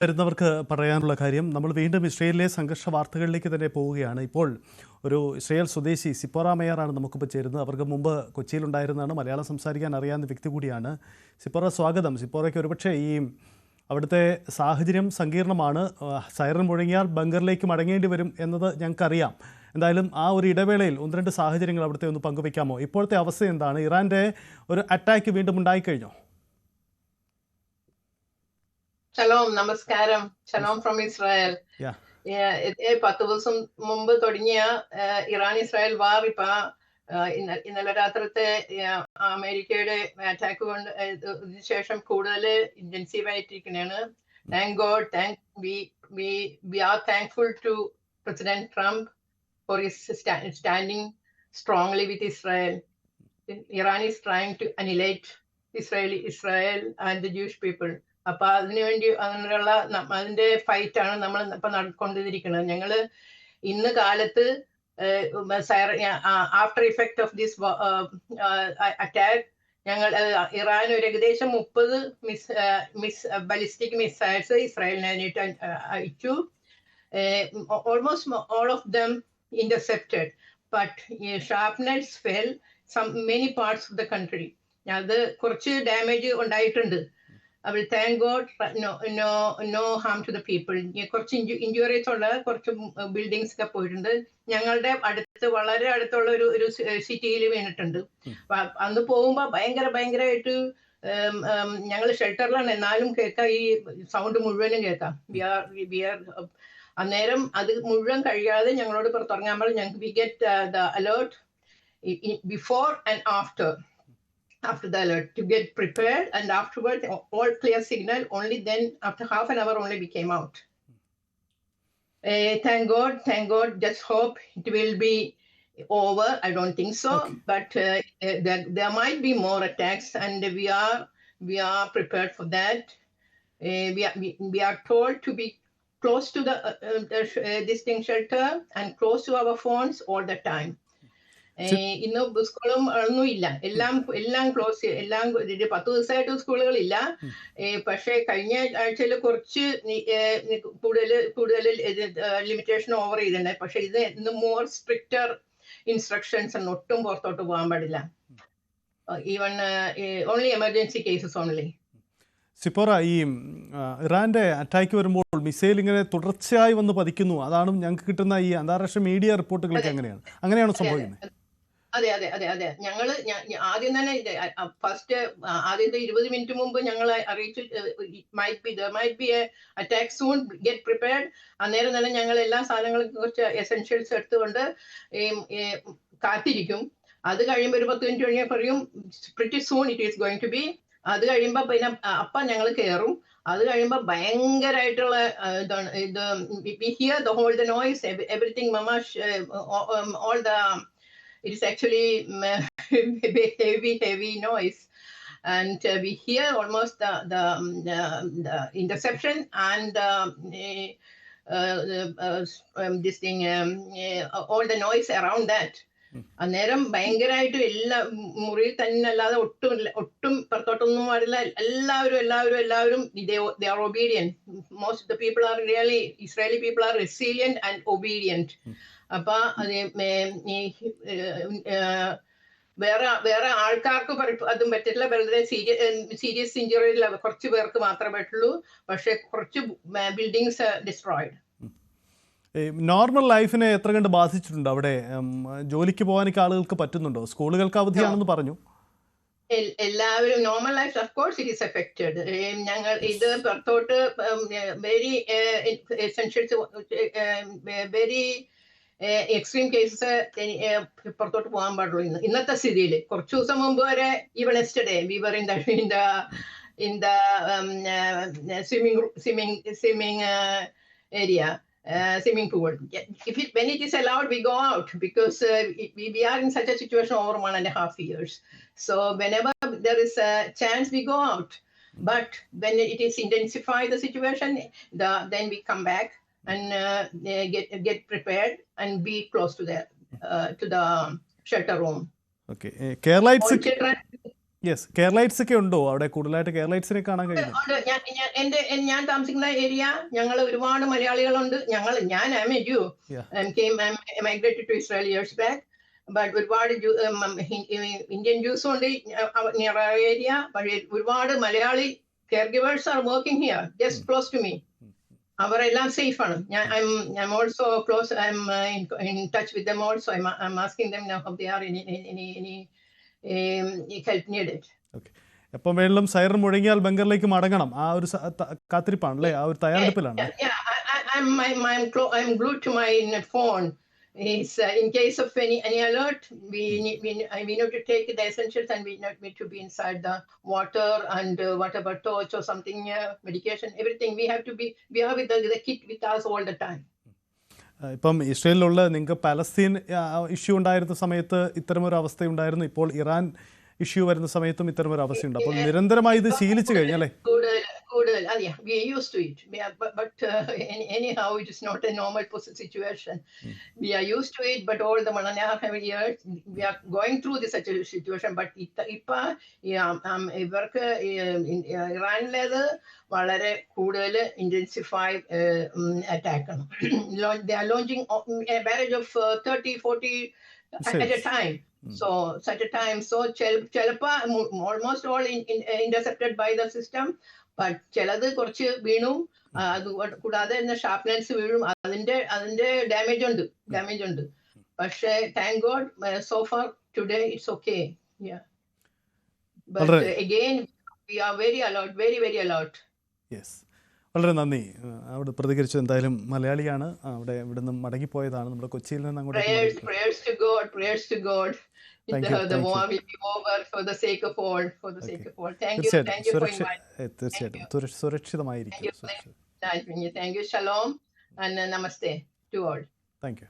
വരുന്നവർക്ക് പറയാനുള്ള കാര്യം നമ്മൾ വീണ്ടും ഇസ്രയേലിലെ സംഘർഷ വാർത്തകളിലേക്ക് തന്നെ പോവുകയാണ്. ഇപ്പോൾ ഒരു ഇസ്രയേൽ സ്വദേശി സിപ്പോറ മേയറാണ് നമുക്കിപ്പോൾ ചേരുന്നത്. അവർക്ക് മുമ്പ് കൊച്ചിയിലുണ്ടായിരുന്നതാണ്, മലയാളം സംസാരിക്കാൻ അറിയാവുന്ന വ്യക്തി കൂടിയാണ്. സിപ്പോറ, സ്വാഗതം. സിപ്പോറയ്ക്ക് ഒരുപക്ഷെ ഈ അവിടുത്തെ സാഹചര്യം സങ്കീർണമാണ്. സൈറൻ മുഴങ്ങിയാൽ ബങ്കറിലേക്ക് മടങ്ങേണ്ടി വരും എന്നത് ഞങ്ങൾക്കറിയാം. എന്തായാലും ആ ഒരു ഇടവേളയിൽ ഒന്ന് രണ്ട് സാഹചര്യങ്ങൾ അവിടുത്തെ ഒന്ന് പങ്കുവയ്ക്കാമോ? ഇപ്പോഴത്തെ അവസ്ഥ എന്താണ്? ഇറാൻ്റെ ഒരു അറ്റാക്ക് വീണ്ടും ഉണ്ടായിക്കഴിഞ്ഞോ? Shalom, Namaskaram. Shalom from Israel. Yeah. 10 ദിവസം മുമ്പ് തുടങ്ങിയ ഇറാൻ-ഇസ്രായേൽ വാർ ഇപ്പൊ ഇന്നലെ രാത്രിത്തെ അമേരിക്കയുടെ അറ്റാക്ക് കൊണ്ട് ശേഷം കൂടുതൽ intensive ആയിട്ടിരിക്കുന്നതാണ്. Thank God, we are thankful to President Trump for his standing strongly with Israel. Iran is trying to annihilate Israel and the Jewish people. അപ്പൊ അതിനുവേണ്ടി അങ്ങനെയുള്ള അതിന്റെ ഫൈറ്റാണ് നമ്മൾ ഇപ്പൊ നടക്കൊണ്ടിരിക്കുന്നത്. ഞങ്ങള് ഇന്ന് കാലത്ത് after effect of this attack ഞങ്ങൾ ഇറാൻ ഒരു ഏകദേശം 30 ബലിസ്റ്റിക് മിസൈൽസ് ഇസ്രായേലിനായിട്ട് അയച്ചു. Almost all of them intercepted, but sharpness fell many parts of the country. അത് കുറച്ച് ഡാമേജ് ഉണ്ടായിട്ടുണ്ട്. I will thank God, no harm to the people. കുറച്ച് injuries ഉള്ള കുറച്ച് ബിൽഡിങ്സ് ഒക്കെ പോയിട്ടുണ്ട്. ഞങ്ങളുടെ വളരെ അടുത്തുള്ള ഒരു സിറ്റിയിൽ വീണിട്ടുണ്ട്. അന്ന് പോകുമ്പോ ഭയങ്കരമായിട്ട് ഞങ്ങൾ ഷെൽട്ടറിലാണ്, എന്നാലും കേൾക്കാം, ഈ സൗണ്ട് മുഴുവനും കേൾക്കാം. വി ആർ അന്നേരം അത് മുഴുവൻ കഴിയാതെ ഞങ്ങളോട് പുറത്തിറങ്ങാൻ ഞങ്ങൾക്ക് we get the alert before and after the alert to get prepared, and afterwards all clear signal. Only then after half an hour only we came out. Thank God. Just hope it will be over. I don't think so, okay. But there might be more attacks, and we are prepared for that. We are told to be close to this thing shelter and close to our phones all the time. ഇന്ന് സ്കൂളും ഒന്നും ഇല്ല, എല്ലാം close, എല്ലാം 10 ദിവസമായിട്ട് സ്കൂളുകളില്ല. പക്ഷെ കഴിഞ്ഞ ആഴ്ചയിൽ കുറച്ച് കൂടുതൽ ലിമിറ്റേഷൻ ഓവർ ചെയ്തിട്ടുണ്ട്. പക്ഷെ ഇത് ഇന്ന് മോർ സ്ട്രിക്റ്റർ ഇൻസ്ട്രക്ഷൻസ് ആണ്. ഒട്ടും പുറത്തോട്ട് പോകാൻ പാടില്ല. Even only emergency cases only. സിപ്പോറ, ഈ ഇറാന്റെ അറ്റാക്ക് വരുമ്പോൾ മിസൈൽ ഇങ്ങനെ തുടർച്ചയായി വന്ന് പതിക്കുന്നു. അതാണ് ഞങ്ങൾക്ക് കിട്ടുന്ന ഈ അന്താരാഷ്ട്ര മീഡിയ റിപ്പോർട്ടുകളൊക്കെ അങ്ങനെയാണ് സംഭവിക്കുന്നത്. അതെ. ഞങ്ങള് ആദ്യം തന്നെ ആദ്യത്തെ 20 മിനിറ്റ് മുമ്പ് ഞങ്ങൾ അറിയിച്ചു there might be a attack soon, get prepared. അന്നേരം തന്നെ ഞങ്ങൾ എല്ലാ സാധനങ്ങളും കുറച്ച് എസെൻഷ്യൽസ് എടുത്തുകൊണ്ട് കാത്തിരിക്കും. അത് കഴിയുമ്പോൾ ഒരു 10 മിനിറ്റ് കഴിഞ്ഞാൽ പറയും pretty soon it is going to be. അത് കഴിയുമ്പോ പിന്നെ അപ്പം ഞങ്ങൾ കയറും. അത് കഴിയുമ്പോ ഭയങ്കരമായിട്ടുള്ള ഇതാണ് ഇത്. we hear the whole the noise, everything mamash, all the it is actually heavy noise, and we hear almost the interception and this thing, all the noise around that. അന്നേരം ഭയങ്കരമായിട്ട് എല്ലാ മുറിയിൽ തന്നെ അല്ലാതെ ഒട്ടും പുറത്തോട്ടൊന്നും പാടില്ല. എല്ലാവരും they are obedient. Most of the people are really, Israeli people are resilient and obedient. അപ്പൊ വേറെ ആൾക്കാർക്ക് അതും പറ്റില്ല. വളരെ സീരിയസ് ഇഞ്ചുറി കുറച്ച് പേർക്ക് മാത്രമേ പറ്റുള്ളൂ. പക്ഷെ കുറച്ച് ബിൽഡിങ്സ് ഡിസ്ട്രോയിഡ്. നോർമൽ ലൈഫിനെ എത്ര കണ്ട് ബാധിച്ചിട്ടുണ്ട് അവിടെ? ജോലിക്ക് പോകാനൊക്കെ ആളുകൾക്ക് പറ്റുന്നുണ്ടോ? സ്കൂളുകൾക്ക് അവധിയാണെന്ന് പറഞ്ഞു. എല്ലാവരും normal life of course it is affected. ഞങ്ങൾ ഇത് പുറത്തോട്ട് very essentials, very extreme cases പുറത്തോട്ട് പോകാൻ പാടുള്ളൂ ഇന്നത്തെ സ്ഥിതിയിൽ. കുറച്ചു ദിവസം മുമ്പ് വരെ even yesterday we were in the swimming area, swimming pool. When it is allowed, we go out, because we are in such a situation over 1.5 years. So whenever there is a chance, we go out. But when it is intensify the situation, then we come back and get prepared and be close to the shelter room. Okay. Kerala, yes, Keralites ഒക്കെ ഉണ്ടോ അവിടെ? കൂടുതലായിട്ട് കേരളൈറ്റ്സിനെ കാണാൻ കഴിയുന്നു? ഞാൻ താമസിക്കുന്ന area ഞങ്ങൾ ഒരുപാട് മലയാളികളുണ്ട്. ഞാൻ I a Jew. Migrated to Israel years back. But ഒരുപാട് ഇന്ത്യൻ ജ്യൂസും ഉണ്ട് നിയർ ഏരിയ. ഒരുപാട് മലയാളി care givers are working here just close to me. അവരെല്ലാം സേഫ് ആണ്. I'm also close. I'm in touch with them also. I'm asking them now if they are any help needed. Okay, എപ്പം വേണമെങ്കിലും siren മുഴങ്ങിയാൽ ബങ്കറിലേക്ക് മടങ്ങണം. ആ ഒരു കാത്തിരിപ്പാണല്ലേ, ആ ഒരു തയ്യാറെടുപ്പിലാണ്. I'm glued to my phone. It's in case of any alert, we need to take the essentials, and we need to be inside the water and whatever torch or something, medication, everything. We are with the kit with us all the time. ഇപ്പം ഇസ്രയേലിലുള്ള നിങ്ങൾക്ക് Palestine issue ഉണ്ടായിരുന്ന സമയത്ത് ഇത്തരമൊരു അവസ്ഥയുണ്ടായിരുന്നു. ഇപ്പോൾ Iran issue വരുന്ന സമയത്തും ഇത്തരമൊരു അവസ്ഥയുണ്ട്. അപ്പോൾ നിരന്തരമായി ഇത് ശീലിച്ചു കഴിഞ്ഞല്ലേ? We are used to it. But anyhow, it is not a normal situation. We are used to it, but all the years we are going through this situation. But ഇവർക്ക് ഇറാനിലേത് വളരെ കൂടുതൽ ഇന്റൻസിഫൈ അറ്റാക്ക് ആണ്. They are launching a barrage of 30-40 at a time. So such a time, so chelapa almost all intercepted by the system, but ചിലത് കുറച്ച് വീണു. അത് കൂടാതെ sharpness വീഴും. അതിന്റെ ഡാമേജ് ഉണ്ട്. പക്ഷേ thank God so far today it's okay. But again V are very alert, very alert. Yes, വളരെ നന്ദി. അവിടെ പ്രതികരിച്ചത് എന്തായാലും മലയാളിയാണ്. അവിടെ ഇവിടുന്ന് മടങ്ങിപ്പോയതാണ്. നമ്മുടെ കൊച്ചിയിൽ നിന്ന് അങ്ങോട്ട്. Prayers to God. The war will be over for the sake of all. Thank you for inviting. തീർച്ചയായിട്ടും സുരക്ഷിതമായിരിക്കും. Thank you. Shalom and namaste to all. Thank you.